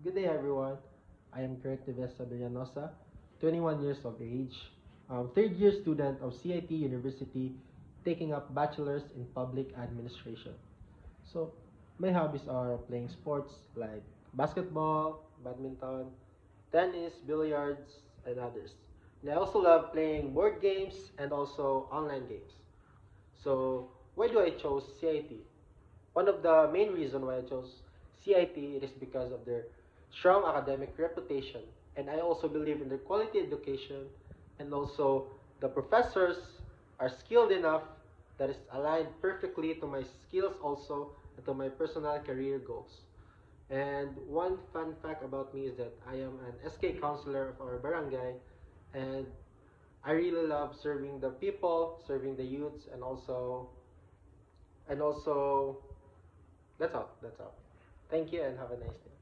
Good day, everyone. I am Kurt Devesa Villanosa, 21 years of age, third year student of CIT University, taking up bachelor's in public administration. So, my hobbies are playing sports like basketball, badminton, tennis, billiards, and others. And I also love playing board games and also online games. So, why do I chose CIT? One of the main reasons why I chose CIT it is because of their strong academic reputation, and I also believe in their quality education, and also the professors are skilled enough that is aligned perfectly to my skills also and to my personal career goals. And one fun fact about me is that I am an SK counselor of our barangay, and I really love serving the people, serving the youths, and also that's all. That's all. Thank you and have a nice day.